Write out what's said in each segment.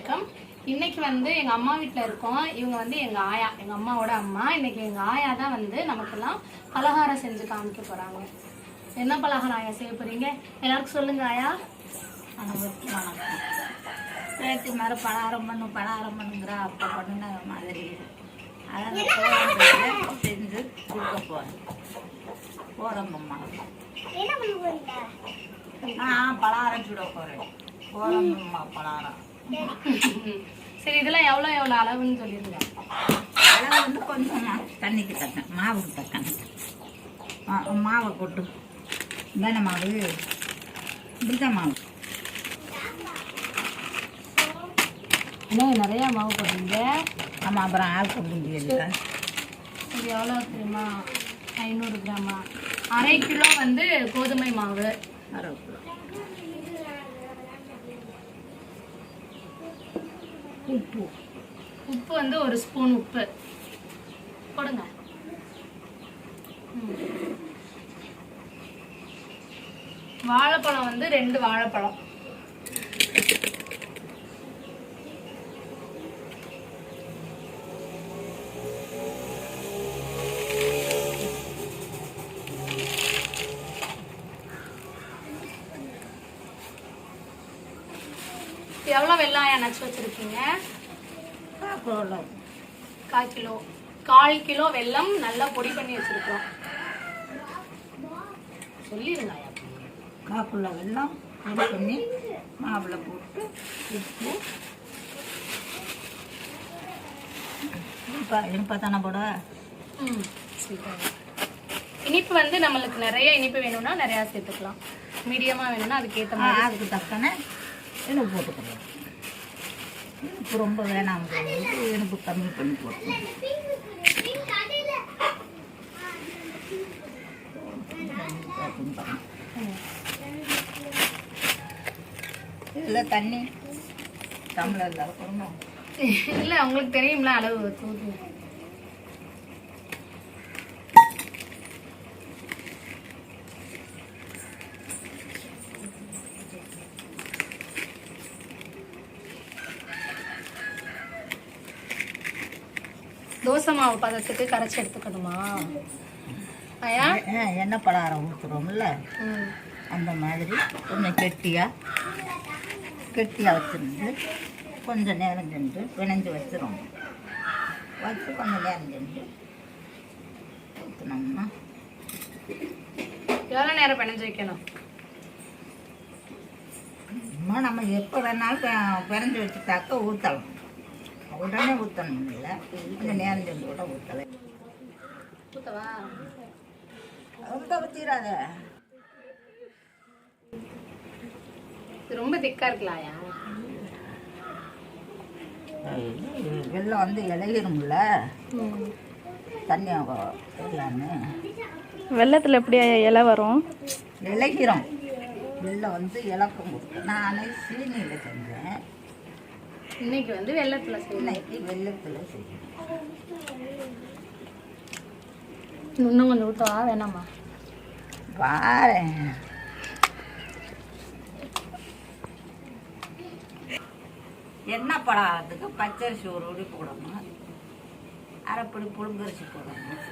வணக்கம். இன்னைக்கு வந்து எங்க அம்மா வீட்டில் இருக்கோம். இவங்க வந்து எங்க ஆயா, எங்க அம்மாவோட அம்மா. இன்னைக்கு எங்க ஆயா தான் வந்து நமக்கெல்லாம் பலகாரம் செஞ்சு காமிக்க போறாங்க. என்ன பலகாரம் ஆயா செய்ய போறீங்க? எல்லாருக்கும் சொல்லுங்க ஆயா. நேற்று மாதிரி பலகாரம் பண்ணுங்கிற அப்போ பண்ணுன மாதிரி அதை செஞ்சு கொடுக்க போகிறேன். கோரம்பம்மா நான் பலகாரம் சுட போகிறேன். கோரம்பம்மா பலகாரம். சரி, இதெல்லாம் எவ்வளோ எவ்வளோ அளவுன்னு சொல்லிடுங்க. அளவு வந்து கொஞ்சம் தண்ணிக்கு தக்கேன், மாவுக்கு தக்கேன். மாவை கொட்டு தானே மாவு, இப்படிதான் மாவு. இன்னும் நிறையா மாவு போடுறீங்க. ஆமாம், அப்புறம் ஆழ்க்க முடியல. இது எவ்வளோ தெரியுமா? 500 கிராமா. 1/2 கிலோ வந்து கோதுமை மாவு. 1/2 கிலோ. உப்பு வந்து 1 ஸ்பூன் உப்பு போடுங்க. வாழைப்பழம் வந்து 2 வாழைப்பழம். எவ்வளோ வெள்ளாயம் நச்சு வச்சிருக்கீங்க? 1/4 கிலோ. 1/4 கிலோ வெல்லம் நல்லா பொடி பண்ணி வச்சிருக்கோம். சொல்லிடுங்க. 1/4 கிலோ வெல்லம் பொடி பண்ணி மாவுல போட்டு உப்பு இனிப்பா தானே போட. இனிப்பு வந்து நம்மளுக்கு நிறைய இனிப்பு வேணும்னா நிறையா சேர்த்துக்கலாம். மீடியமாக வேணும்னா அதுக்கேற்ற மாதிரி அதுக்கு தக்கன இனிப்பு போட்டுக்கலாம். இனிப்பு ரொம்ப வேணாம், இனிப்பு கம்மி பண்ணி போட்டுக்கலாம். இதில் தண்ணி டம்ளரில் இருக்கணும். இல்லை, உங்களுக்கு தெரியும்ல அளவு தூது. தோசை மாவு பதத்துக்கு கரைச்சி எடுத்துக்கணுமா ஐயா? எண்ணெய் பலகாரம் ஊற்றுறோம்ல, அந்த மாதிரி கொஞ்சம் கெட்டியாக வச்சுருந்து கொஞ்சம் நேரம் சென்று பிணைஞ்சு வச்சிடும். வச்சு கொஞ்சம் நேரம் சென்று ஊற்றினோம்னா. எவ்வளோ நேரம் பிணைஞ்சு வைக்கணும்? நம்ம எப்போ வேணாலும் பிணைஞ்சு வச்சுட்டாக்க ஊற்றலாம். உடனே ஊற்றணும் இல்லை, இந்த நேரம் சென்று கூட ஊற்றலை. ஊற்றவா? ரொம்ப ஊற்றிடாத. ரொம்ப திக்கா இருக்கலாயா? வெள்ளம் வந்து இலகிரும்ல, தண்ணி எல்லாமே. வெள்ளத்தில் எப்படி இலை வரும்? இலகிரும். வெள்ளம் வந்து இலக்கம் கொடுக்கும். நான் சீனியில் செஞ்சேன், இன்னைக்கு வந்து வெள்ளத்தில் செய்யணும். இன்னைக்கு வெள்ளத்தில் செய்யணும். இன்னும் கொஞ்சம் ஊற்றவா வேணாமா? பாரு, எண்ணெய் பலகாரத்துக்கு பச்சரிசி ஒரு உடி போடணும், அரைப்படி புழுங்கரிசி போடணும்,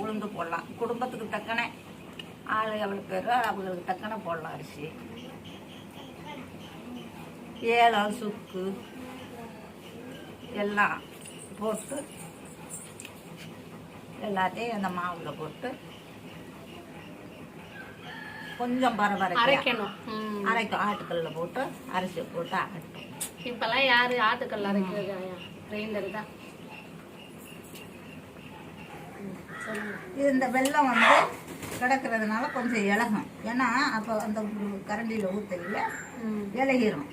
உளுந்து போடலாம். குடும்பத்துக்கு தக்கன ஆள் எவ்வளோ பேரோ அவங்களுக்கு தக்கன போடலாம். அரிசி, ஏலம், சுக்கு எல்லாம் போட்டு எல்லாத்தையும் அந்த மாவில் போட்டு கொஞ்சம் அரைக்கணும். ஆட்டுக்கல்ல போட்டு அரிசி போட்டு ஆட்டும். இப்பெல்லாம் யாரு ஆட்டுக்கல்ல அரைக்கிறது? கிரைண்டர் தான். இந்த வெல்லம் வந்து கிடக்கிறதுனால கொஞ்சம் இலகும். ஏன்னா அப்போ அந்த கரண்டியில் ஊற்றல இலகிரும்.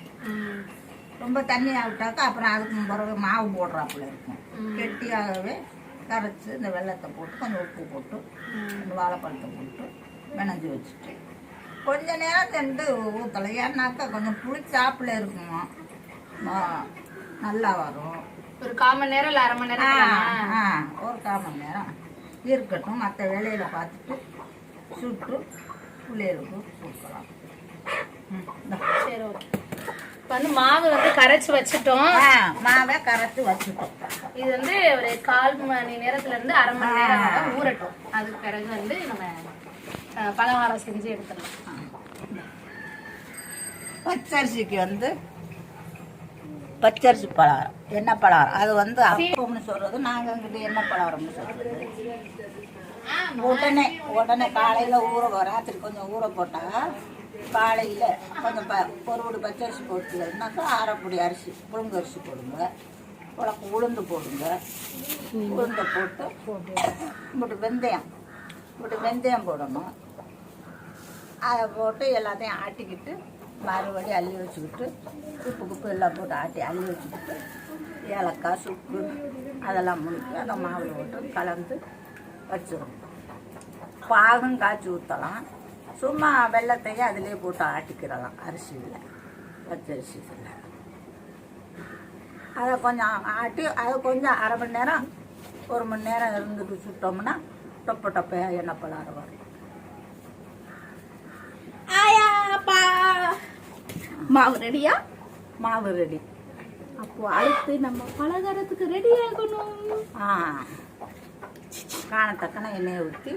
ரொம்ப தண்ணி ஆகிட்டாக்கா அப்புறம் அதுக்கு பிறகு மாவு போடுறாப்புல இருக்கும். கெட்டியாகவே கரைச்சி இந்த வெள்ளத்தை போட்டு கொஞ்சம் உப்பு போட்டு இந்த வாழைப்பழத்தை போட்டு பிணைஞ்சி வச்சுட்டு கொஞ்ச நேரம் சென்று ஊற்றலை. ஏன்னாக்கா கொஞ்சம் புளிச்சாப்பில் இருக்குமா, நல்லா வரும். ஒரு 1/4 மணி நேரம் இல்லை 1/2 மணி நேரம்? ஒரு 1/4 மணி நேரம் இருக்கட்டும். மற்ற வேலையில் பார்த்துட்டு சுட்டு பிள்ளைகளுக்கு கொடுக்கலாம். சரி ஓகே. இப்போ வந்து மாவு வந்து கரைச்சி வச்சுட்டோம். மாவை கரைச்சி வச்சுட்டோம். இது வந்து ஒரு 1/4 மணி நேரத்துல இருந்து 1/2 மணி நேரம் ஊறட்டும். அதுக்கு பிறகு வந்து நம்ம பலகாரம் செஞ்சு எடுத்துடலாம். பச்சரிசிக்கு வந்து பச்சரிசி பலகாரம், எண்ணெய் பலகாரம். அது வந்து அப்பம்னு சொல்றது, நாங்கள் அங்கிட்டு எண்ணெய் பலகாரம்னு சொல்றது. உடனே காலையில் ராத்திரி கொஞ்சம் ஊற போட்டால் காலையில் கொஞ்சம் ஒரு வீடு பச்சரிசி போட்டுனாக்கா அரைப்பொடி அரிசி புழுங்கு அரிசி போடுங்க, உளுந்து போடுங்க. உளுந்தை போட்டு வெந்தயம் போடணும். அதை போட்டு எல்லாத்தையும் ஆட்டிக்கிட்டு மறுபடி அள்ளி வச்சுக்கிட்டு உப்பு எல்லாம் போட்டு ஆட்டி அள்ளி வச்சுக்கிட்டு ஏலக்காய் சுக்கு அதெல்லாம் முடிக்கி அதை மாவில் போட்டு கலந்து வச்சிடணும். பாகும் காய்ச்சி ஊற்றலாம், சும்மா வெள்ளத்தையும் அதிலே போட்டு ஆட்டிக்கிடலாம். அரிசியில் பச்சரிசியில் அதை கொஞ்சம் ஆட்டி அதை கொஞ்சம் 1/2 மணி நேரம் 1 மணி நேரம் இருந்துட்டு சுட்டோம்னா டொப்பையாக எண்ணெய் பலகாரம் வரும். ஆயாப்பா மாவு ரெடியா? மாவு ரெடி. அப்போ அடுத்து நம்ம பலகாரத்துக்கு ரெடி ஆகணும். காணத்தக்கன எண்ணெயை ஊற்றி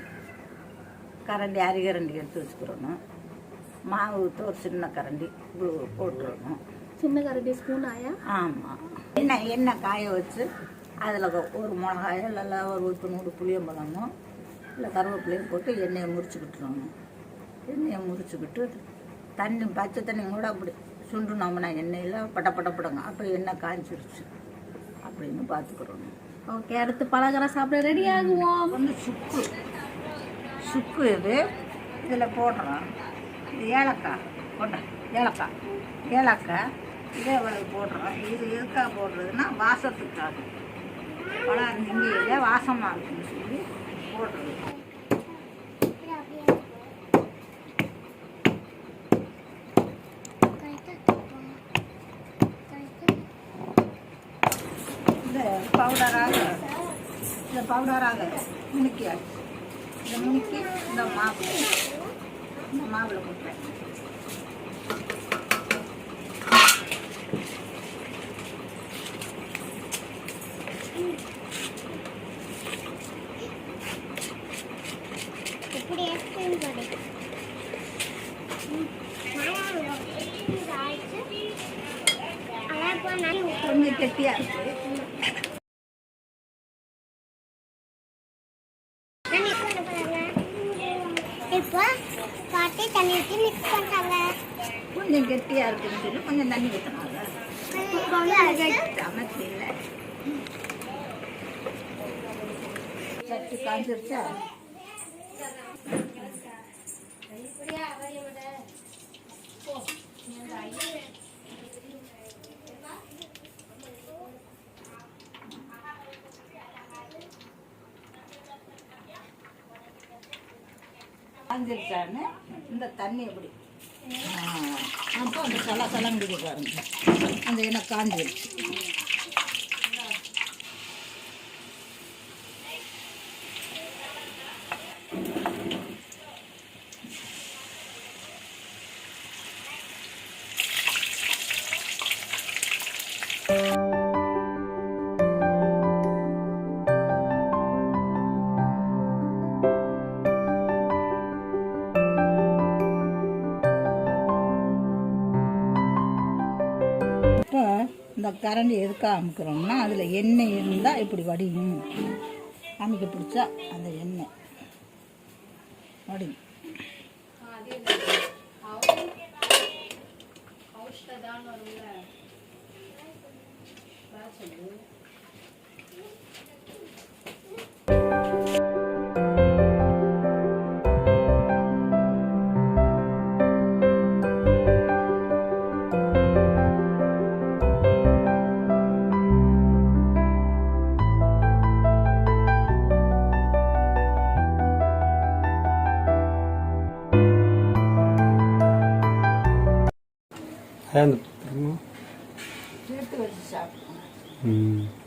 கரண்டி அரிகரண்டி எடுத்து வச்சுக்கிறணும். மாவு ஊற்றி ஒரு சின்ன கரண்டி போட்டுடணும். சின்ன கரண்டி ஸ்பூன் ஆயா? ஆமாம். எண்ணெய் காய வச்சு அதில் ஒரு மிளகாயோ இல்லை ஒரு ஊற்று புளியம்பழமும் இல்லை கருவேப்பிலையும் போட்டு எண்ணெயை முறிச்சுக்கிட்டுருணும். எண்ணெயை முறிச்சுக்கிட்டு பச்சை தண்ணி கூட அப்படி சுண்டுனோம்னா எண்ணெயில் பட்டப்படுங்க. அப்போ எண்ணெய் காய்ச்சிருச்சு அப்படின்னு பார்த்துக்கிறோம். ஓகே, அடுத்து பலகாரம் சாப்பிட ரெடி ஆகுவோம். வந்து சுக்கு இதில் போடுறோம். இது ஏலக்காய் இதே போடுறோம். இது எதுக்காக போடுறதுன்னா வாசத்துக்காக, பலகாரம் திங்கியில வாசமாக இருக்குன்னு சொல்லி போடுறது. பவுடராக நுணுக்கியாச்சு. இதை நுணுக்கி இந்த மாவில் போட்டேன். கொஞ்சம் கெட்டியாக இருக்கு. கொஞ்சம் கெட்டியா இருக்குன்னு சொல்லி கொஞ்சம் தண்ணி ஊற்றினாங்க. சட்டி காஞ்சிருச்சா? காஞ்சிருச்சான்னு இந்த தண்ணி எப்படி அப்போ அந்த சலங்குடி பாருங்க, அந்த எண்ணெய் காஞ்சிருச்சு. இப்போ இந்த கரண்டி எதுக்காக அமுக்கிறோம்னா அதில் எண்ணெய் இருந்தால் இப்படி வடியும். அமுக்க பிடிச்சா அந்த எண்ணெய் வடியும். சேர்த்து வச்சு சாப்பிடுவோம்.